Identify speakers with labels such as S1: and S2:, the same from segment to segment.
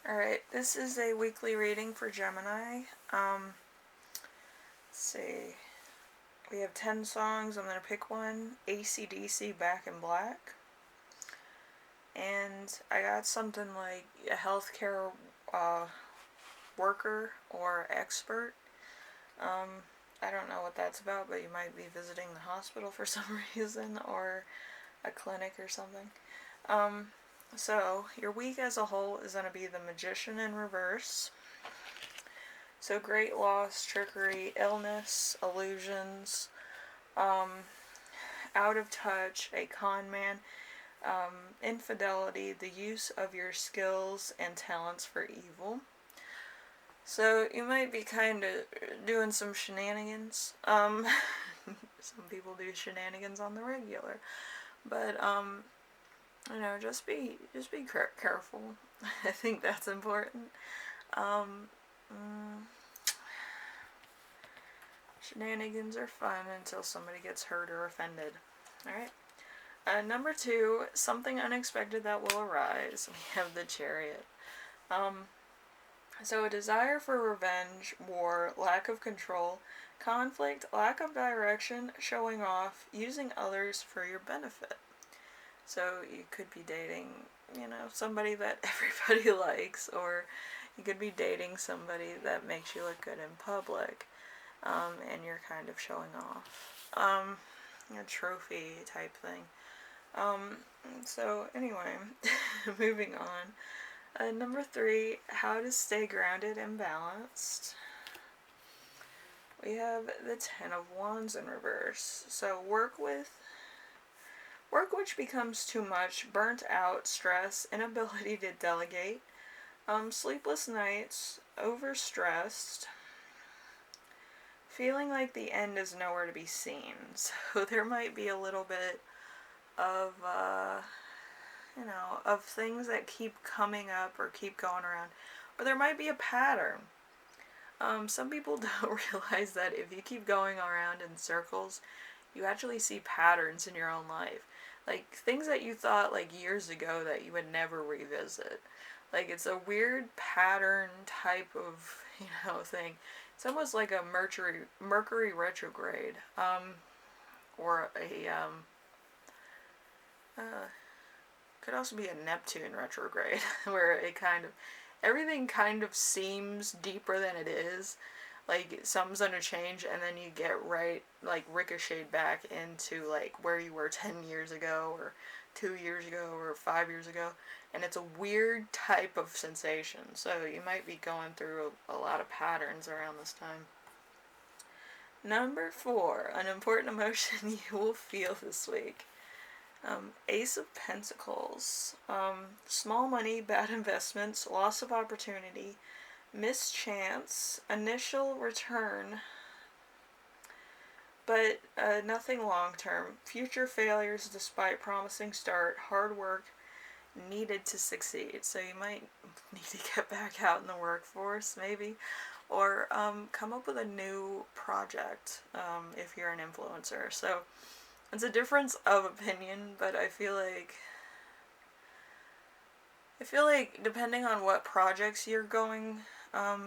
S1: Alright, this is a weekly reading for Gemini. Let's see. We have 10 songs. I'm going to pick one. AC/DC Back in Black. And I got something like a healthcare worker or expert. I don't know what that's about, but you might be visiting the hospital for some reason or a clinic or something. So, your week as a whole is going to be the Magician in reverse. So, great loss, trickery, illness, illusions, out of touch, a con man, infidelity, the use of your skills and talents for evil. So, you might be kind of doing some shenanigans. Some people do shenanigans on the regular. But, just be careful. I think that's important. Shenanigans are fun until somebody gets hurt or offended. Alright. Number 2, something unexpected that will arise. We have the Chariot. So a desire for revenge, war, lack of control, conflict, lack of direction, showing off, using others for your benefit. So you could be dating, somebody that everybody likes, or you could be dating somebody that makes you look good in public, and you're kind of showing off. A trophy type thing. So anyway, moving on. Number 3, how to stay grounded and balanced. We have the 10 of Wands in reverse. So work which becomes too much, burnt out, stress, inability to delegate, sleepless nights, overstressed, feeling like the end is nowhere to be seen. So there might be a little bit of, of things that keep coming up or keep going around. Or there might be a pattern. Some people don't realize that if you keep going around in circles, you actually see patterns in your own life. Like, things that you thought, years ago that you would never revisit. Like, it's a weird pattern type of, thing. It's almost like a Mercury retrograde. Or could also be a Neptune retrograde, where everything kind of seems deeper than it is. Like, something's gonna change, and then you get ricocheted back into, where you were 10 years ago, or 2 years ago, or 5 years ago, and it's a weird type of sensation, so you might be going through a lot of patterns around this time. Number 4, an important emotion you will feel this week. Ace of Pentacles. Small money, bad investments, loss of opportunity, mischance, initial return, but nothing long term. Future failures despite promising start, hard work needed to succeed. So you might need to get back out in the workforce, maybe, or come up with a new project if you're an influencer. So it's a difference of opinion, but I feel like depending on what projects you're going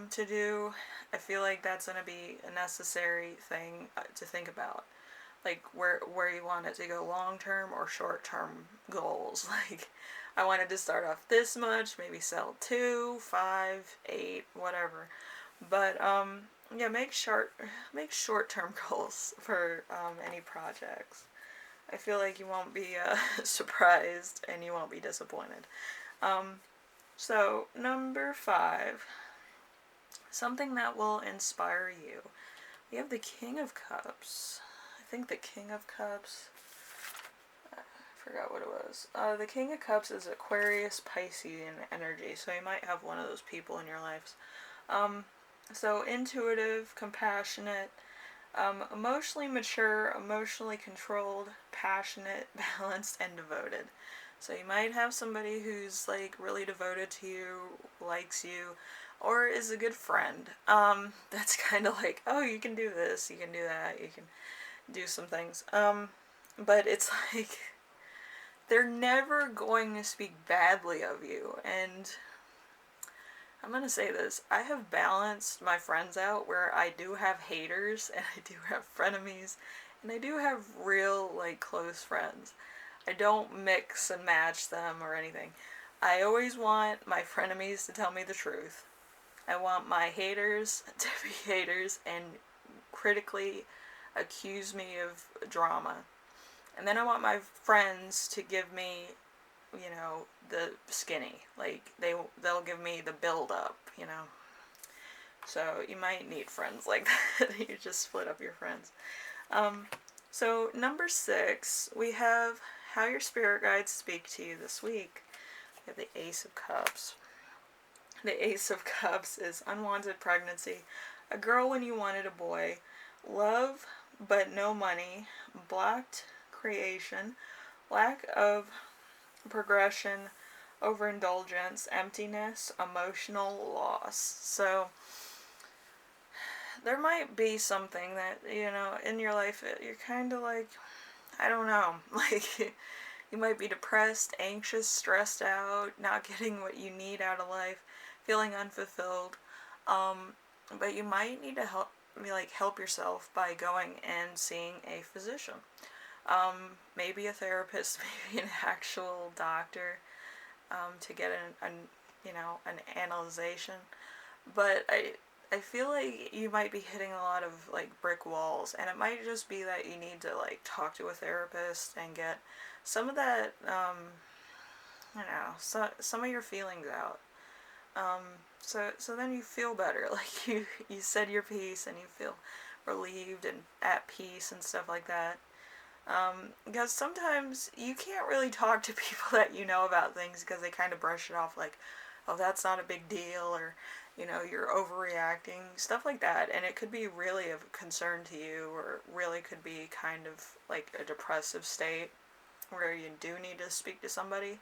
S1: to do, I feel like that's going to be a necessary thing to think about. Like, where you want it to go, long-term or short-term goals. Like, I wanted to start off this much, maybe sell 2, 5, 8, whatever. But, make short-term goals for any projects. I feel like you won't be surprised and you won't be disappointed. So, number 5, something that will inspire you. We have the King of Cups. I think the King of Cups, I forgot what it was. The King of Cups is Aquarius, Piscean energy, so you might have one of those people in your lives. So intuitive, compassionate, emotionally mature, emotionally controlled, passionate, balanced, and devoted. So you might have somebody who's really devoted to you, likes you, or is a good friend. That's kind of like, oh, you can do this, you can do that, you can do some things. But it's like, they're never going to speak badly of you, and I'm gonna say this. I have balanced my friends out where I do have haters and I do have frenemies and I do have real, like, close friends. I don't mix and match them or anything. I always want my frenemies to tell me the truth. I want my haters to be haters and critically accuse me of drama. And then I want my friends to give me, the skinny. Like they'll give me the build up, So you might need friends like that. You just split up your friends. Um, so number 6, we have how your spirit guides speak to you this week. We have the Ace of Cups. The Ace of Cups is unwanted pregnancy, a girl when you wanted a boy, love but no money, blocked creation, lack of progression, overindulgence, emptiness, emotional loss. So there might be something that, in your life, you're kind of like, I don't know, like, you might be depressed, anxious, stressed out, not getting what you need out of life, feeling unfulfilled. But you might need to help yourself by going and seeing a physician. Maybe a therapist, maybe an actual doctor, to get an analyzation. But I feel like you might be hitting a lot of, like, brick walls, and it might just be that you need to, like, talk to a therapist and get some of that, some of your feelings out. So then you feel better, like you said your piece and you feel relieved and at peace and stuff like that. Because sometimes you can't really talk to people that you know about things because they kind of brush it off like, oh, that's not a big deal, or, you're overreacting, stuff like that. And it could be really of concern to you, or really could be kind of like a depressive state where you do need to speak to somebody.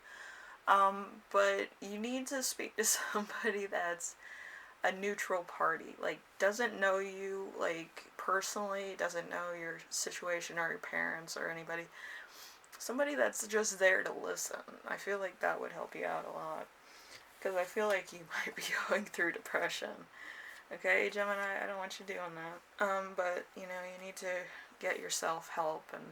S1: But you need to speak to somebody that's a neutral party, like doesn't know you, like, personally, doesn't know your situation or your parents or anybody. Somebody that's just there to listen. I feel like that would help you out a lot, because I feel like you might be going through depression. Okay, Gemini, I don't want you doing that. But you need to get yourself help and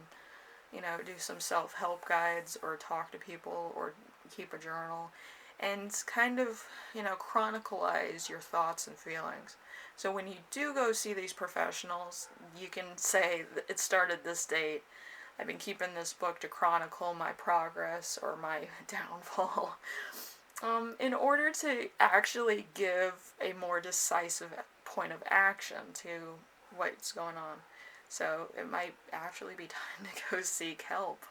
S1: do some self-help guides or talk to people or keep a journal and kind of, chronicleize your thoughts and feelings. So when you do go see these professionals, you can say, it started this date. I've been keeping this book to chronicle my progress or my downfall. In order to actually give a more decisive point of action to what's going on. So it might actually be time to go seek help,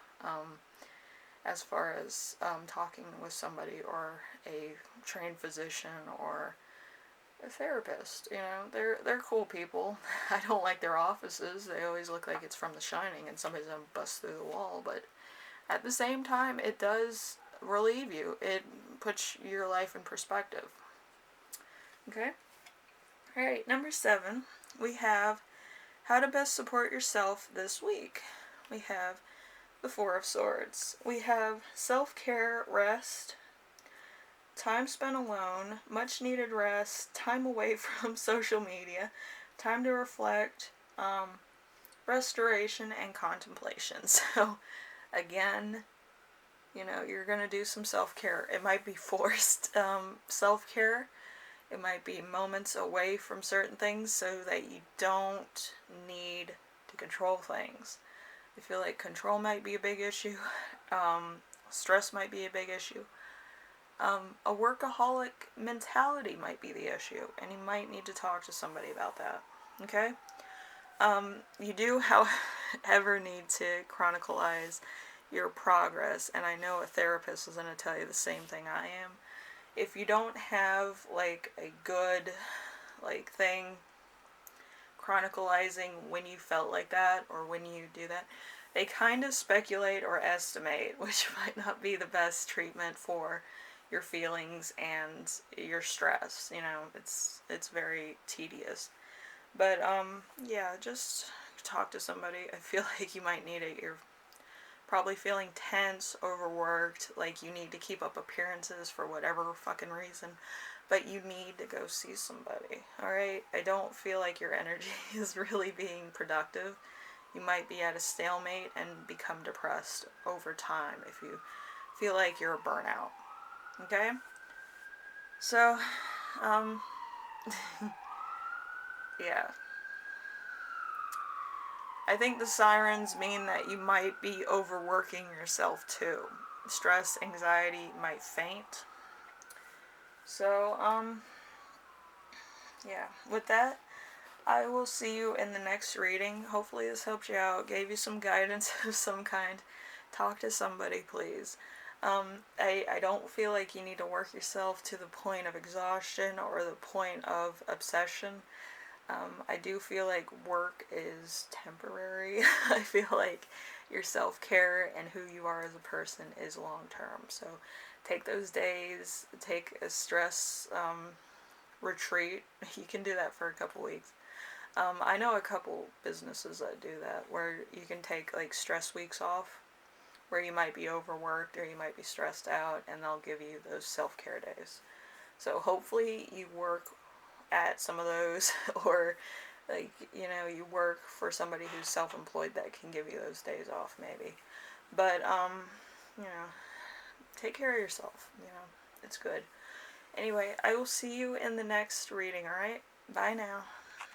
S1: as far as talking with somebody or a trained physician or a therapist. They're cool people. I don't like their offices. They always look like it's from The Shining and somebody's gonna bust through the wall. But at the same time, it does relieve you. It puts your life in perspective. Okay? Alright, number 7, we have how to best support yourself this week. We have the Four of Swords. We have self-care, rest, time spent alone, much needed rest, time away from social media, time to reflect, restoration, and contemplation. So, again, you're going to do some self-care. It might be forced self-care. It might be moments away from certain things so that you don't need to control things. I feel like control might be a big issue. Stress might be a big issue. A workaholic mentality might be the issue, and you might need to talk to somebody about that. Okay? You do, however, need to chronicleize your progress, and I know a therapist is going to tell you the same thing I am. If you don't have, like, a good, like, thing chronicalizing when you felt like that or when you do that, they kind of speculate or estimate, which might not be the best treatment for your feelings and your stress. It's very tedious. But yeah, just talk to somebody. I feel like you might need it. You're probably feeling tense, overworked, like you need to keep up appearances for whatever fucking reason. but you need to go see somebody, alright? I don't feel like your energy is really being productive. You might be at a stalemate and become depressed over time if you feel like you're a burnout, okay? So, um, yeah. I think the sirens mean that you might be overworking yourself too. Stress, anxiety, might faint. So, yeah. With that, I will see you in the next reading. Hopefully this helped you out, gave you some guidance of some kind. Talk to somebody, please. I don't feel like you need to work yourself to the point of exhaustion or the point of obsession. I do feel like work is temporary. I feel like your self-care and who you are as a person is long-term. So take those days, take a stress retreat. You can do that for a couple weeks. I know a couple businesses that do that, where you can take like stress weeks off, where you might be overworked or you might be stressed out, and they'll give you those self-care days. So hopefully you work at some of those, or like, you work for somebody who's self-employed that can give you those days off maybe. But you know, take care of yourself. It's good. Anyway, I will see you in the next reading, alright? Bye now.